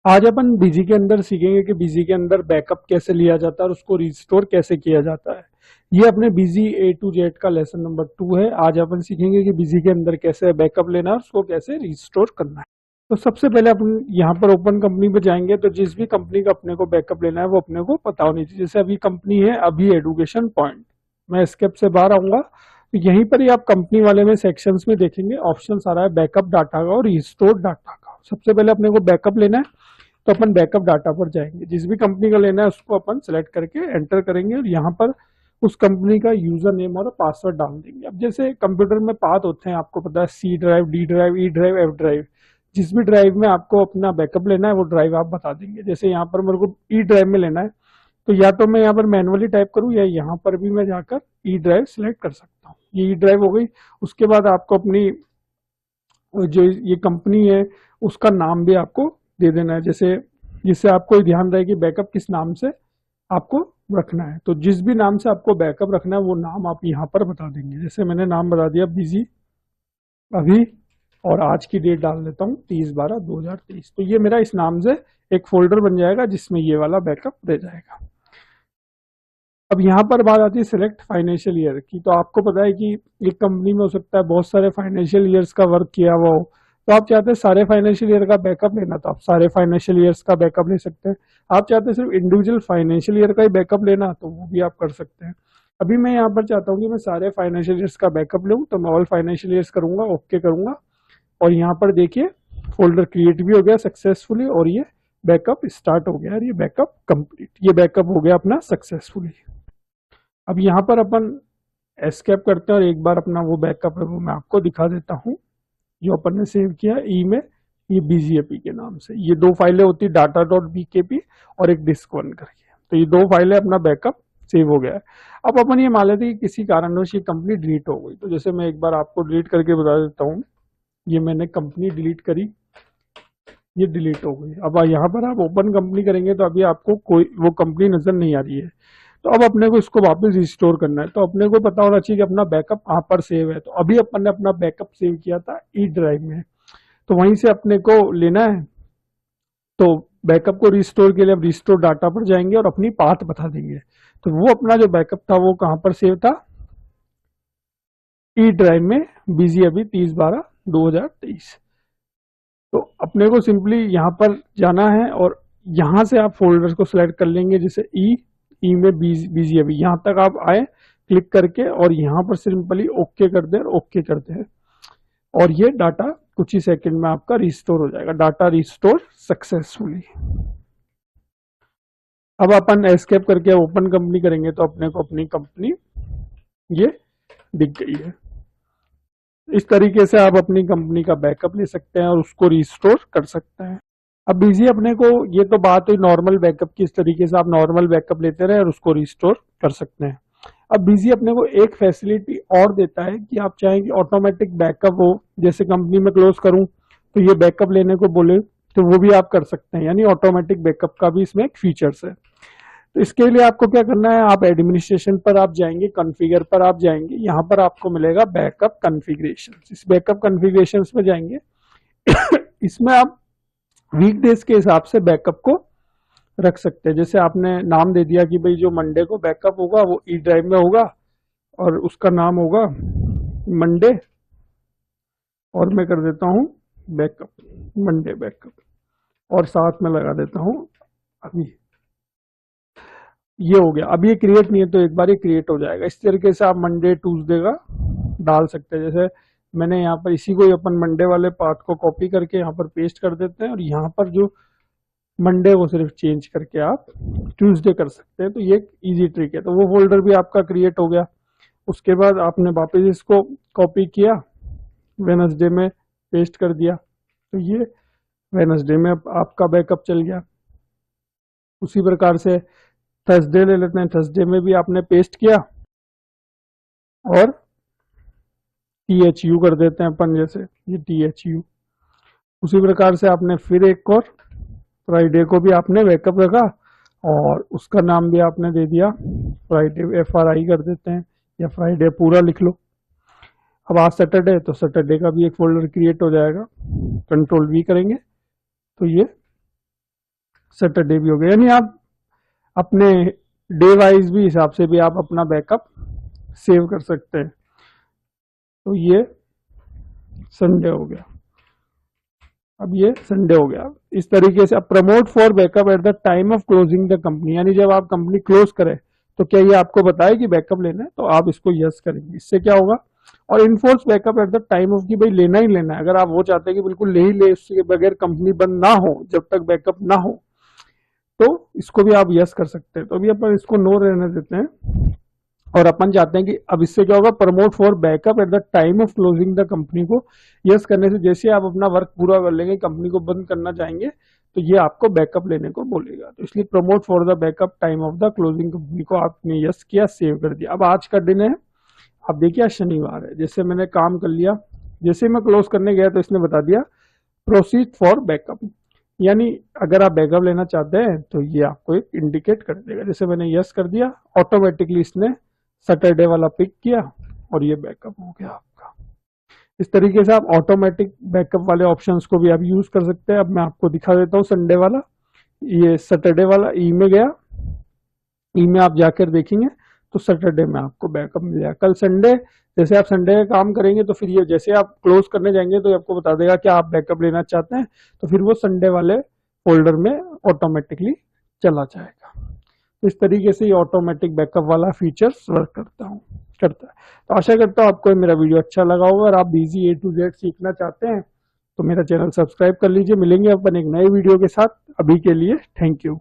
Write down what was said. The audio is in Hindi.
आज अपन बीजी के अंदर सीखेंगे कि बीजी के अंदर बैकअप कैसे लिया जाता है और उसको रिस्टोर कैसे किया जाता है। ये अपने बीजी ए टू जेड का लेसन नंबर 2 है। आज अपन सीखेंगे कि बीजी के अंदर कैसे बैकअप लेना है और उसको कैसे रिस्टोर करना है। तो सबसे पहले अपन यहाँ पर ओपन कंपनी पे जाएंगे, तो जिस भी कंपनी का अपने को बैकअप लेना है वो अपने को पता होनी चाहिए। जैसे अभी कंपनी है अभी एडुकेशन पॉइंट, मैं एस्केप से बाहर आऊंगा तो यहीं पर ही आप कंपनी वाले में सेक्शंस में देखेंगे ऑप्शन आ रहा है बैकअप डाटा का और रिस्टोर डाटा का। सबसे पहले अपने को बैकअप लेना है तो अपन बैकअप डाटा पर जाएंगे, जिस भी कंपनी का लेना है उसको अपन सेलेक्ट करके एंटर करेंगे और यहाँ पर उस कंपनी का यूजर नेम और पासवर्ड डाल देंगे। अब जैसे कंप्यूटर में पाथ होते हैं, आपको पता है C drive, D drive, E drive, F drive. जिस भी ड्राइव में आपको अपना बैकअप लेना है वो ड्राइव आप बता देंगे। जैसे यहाँ पर मेरे को ई ड्राइव में लेना है तो या तो मैं यहाँ पर मैनुअली टाइप करूँ या यहाँ पर भी मैं जाकर ई ड्राइव सिलेक्ट कर सकता हूँ। ये ई ड्राइव हो गई। उसके बाद आपको अपनी जो ये कंपनी है उसका नाम भी आपको दे देना है, जैसे जिससे आपको ध्यान रहे कि बैकअप किस नाम से आपको रखना है। तो जिस भी नाम से आपको बैकअप रखना है वो नाम आप यहाँ पर बता देंगे। जैसे मैंने नाम बता दिया बिजी अभी, और आज की डेट डाल देता हूँ 30/12/2023। तो ये मेरा इस नाम से एक फोल्डर बन जाएगा जिसमें ये वाला बैकअप रह जाएगा। अब यहाँ पर बात आती है सिलेक्ट फाइनेंशियल ईयर की। तो आपको पता है कि एक कंपनी में हो सकता है बहुत सारे फाइनेंशियल ईयर्स का वर्क किया हुआ हो, तो आप चाहते हैं सारे फाइनेंशियल ईयर का बैकअप लेना तो आप सारे फाइनेंशियल ईयर्स का बैकअप ले सकते हैं। आप चाहते हैं सिर्फ इंडिविजुअल फाइनेंशियल ईयर का ही बैकअप लेना तो वो भी आप कर सकते हैं। अभी मैं यहाँ पर चाहता हूँ कि मैं सारे फाइनेंशियल ईयर्स का बैकअप लूँ, तो मैं ऑल फाइनेंशियल ईयर्स करूंगा, ओके करूंगा और यहाँ पर देखिए फोल्डर क्रिएट भी हो गया सक्सेसफुली और ये बैकअप स्टार्ट हो गया और ये बैकअप कंप्लीट, ये बैकअप हो गया अपना सक्सेसफुली। अब यहाँ पर अपन एस्केप करते हैं और एक बार अपना वो बैकअप है वो मैं आपको दिखा देता हूँ जो अपन ने सेव किया ई में, ये बीजीएपी के नाम से। ये दो फाइलें होती डाटा डॉट बीकेपी और एक डिस्क वन करके, तो ये दो फाइलें अपना बैकअप सेव हो गया है। अब अपन ये मान लेते हैं कि किसी कारणवश ये कंपनी डिलीट हो गई, तो जैसे मैं एक बार आपको डिलीट करके बता देता हूँ। ये मैंने कंपनी डिलीट करी, ये डिलीट हो गई। अब यहाँ पर आप ओपन कंपनी करेंगे तो अभी आपको कोई वो कंपनी नजर नहीं आ रही है। तो अब अपने को इसको वापस रिस्टोर करना है, तो अपने को पता होना चाहिए कि अपना बैकअप कहाँ पर सेव है। तो अभी अपन ने अपना बैकअप सेव किया था ई ड्राइव में, तो वहीं से अपने को लेना है। तो बैकअप को रिस्टोर के लिए अब रिस्टोर डाटा पर जाएंगे और अपनी पाथ बता देंगे। तो वो अपना जो बैकअप था वो कहाँ पर सेव था, ई ड्राइव में, बिजी अभी 30/12/2023। तो अपने को सिंपली यहाँ पर जाना है और यहाँ से आप फोल्डर्स को सिलेक्ट कर लेंगे, जैसे ई में बीजी अभी यहाँ तक आप आए क्लिक करके और यहाँ पर सिंपली ओके कर दे और ओके करते हैं और ये डाटा कुछ ही सेकंड में आपका रिस्टोर हो जाएगा। Data restore successfully. अब अपन एस्केप करके ओपन कंपनी करेंगे तो अपने को अपनी कंपनी ये दिख गई है। इस तरीके से आप अपनी कंपनी का बैकअप ले सकते हैं और उसको रिस्टोर कर सकते हैं। अब बीजी अपने को, ये तो बात हुई नॉर्मल बैकअप की, इस तरीके से आप नॉर्मल बैकअप लेते रहे और उसको रिस्टोर कर सकते हैं। अब बीजी अपने को एक फैसिलिटी और देता है कि आप चाहें कि ऑटोमेटिक बैकअप हो, जैसे कंपनी में क्लोज करूं तो ये बैकअप लेने को बोले तो वो भी आप कर सकते हैं, यानी ऑटोमेटिक बैकअप का भी इसमें एक फीचर्स है। तो इसके लिए आपको क्या करना है, आप एडमिनिस्ट्रेशन पर आप जाएंगे, कॉन्फ़िगर पर आप जाएंगे, यहाँ पर आपको मिलेगा बैकअप कॉन्फ़िगरेशन। इस बैकअप कॉन्फ़िगरेशन में जाएंगे इसमें आप वीकडेज के हिसाब से बैकअप को रख सकते हैं। जैसे आपने नाम दे दिया कि भाई जो मंडे को बैकअप होगा वो ई ड्राइव में होगा और उसका नाम होगा मंडे, और मैं कर देता हूं बैकअप, मंडे बैकअप, और साथ में लगा देता हूं अभी। ये हो गया। अब ये क्रिएट नहीं है तो एक बार ये क्रिएट हो जाएगा। इस तरीके से आप मंडे ट्यूसडे का डाल सकते हैं। जैसे मैंने यहाँ पर इसी को ही अपन मंडे वाले पार्ट को कॉपी करके यहाँ पर पेस्ट कर देते हैं और यहाँ पर जो मंडे वो सिर्फ चेंज करके आप ट्यूसडे कर सकते हैं। तो ये एक इजी ट्रिक है। तो वो फोल्डर भी आपका क्रिएट हो गया। उसके बाद आपने वापस इसको कॉपी किया, वेडनेसडे में पेस्ट कर दिया, तो ये वेडनेसडे में आपका बैकअप चल गया। उसी प्रकार से थर्सडे ले लेते हैं, थर्सडे में भी आपने पेस्ट किया और THU कर देते हैं अपन, जैसे ये THU। उसी प्रकार से आपने फिर एक और फ्राइडे को भी आपने बैकअप रखा और उसका नाम भी आपने दे दिया फ्राइडे, FRI कर देते हैं या फ्राइडे पूरा लिख लो। अब आज सैटरडे, तो सैटरडे का भी एक फोल्डर क्रिएट हो जाएगा। कंट्रोल V करेंगे तो ये सैटरडे भी हो गया। यानी आप अपने डे वाइज भी हिसाब से भी आप अपना बैकअप सेव कर सकते हैं। तो ये संडे हो गया, अब ये संडे हो गया। इस तरीके से अब promote for backup at the time of closing the company, यानी जब आप कंपनी क्लोज करें तो क्या ये आपको बताए कि बैकअप लेना है, तो आप इसको यस करेंगे। इससे क्या होगा, और enforce backup at the time of की भाई लेना ही लेना है। अगर आप वो चाहते हैं कि बिल्कुल ले ही ले, उसके बगैर कंपनी बंद ना हो, जब तक बैकअप ना हो, तो इसको भी आप यस कर सकते हैं। तो अभी अपन इसको नो रहने देते हैं और अपन चाहते हैं कि अब इससे क्या होगा, promote for backup at the time of closing the company को यस करने से जैसे आप अपना वर्क पूरा कर लेंगे, कंपनी को बंद करना चाहेंगे, तो ये आपको बैकअप लेने को बोलेगा। तो इसलिए promote for the backup time of the closing company को आपने यस किया, सेव कर दिया। अब आज का दिन है, अब देखिए आज शनिवार है, जैसे मैंने काम कर लिया, जैसे मैं क्लोज करने गया तो इसने बता दिया प्रोसीड फॉर बैकअप, यानी अगर आप बैकअप लेना चाहते हैं तो ये आपको एक इंडिकेट कर देगा। जैसे मैंने यस कर दिया, ऑटोमेटिकली इसने सैटरडे वाला पिक किया और ये बैकअप हो गया आपका। इस तरीके से आप ऑटोमेटिक बैकअप वाले ऑप्शंस को भी आप यूज कर सकते हैं। अब मैं आपको दिखा देता हूँ संडे वाला, ये सैटरडे वाला ई में गया, ई में आप जाकर देखेंगे तो सैटरडे में आपको बैकअप मिल जाएगा। कल संडे, जैसे आप संडे का काम करेंगे तो फिर ये जैसे आप क्लोज करने जाएंगे तो ये आपको बता देगा कि आप बैकअप लेना चाहते हैं, तो फिर वो संडे वाले फोल्डर में ऑटोमेटिकली चला जाएगा। इस तरीके से ये ऑटोमेटिक बैकअप वाला फीचर्स वर्क करता है। तो आशा करता हूँ आपको मेरा वीडियो अच्छा लगा होगा। अगर आप बिजी A to Z सीखना चाहते हैं तो मेरा चैनल सब्सक्राइब कर लीजिए। मिलेंगे अपन एक नए वीडियो के साथ, अभी के लिए थैंक यू।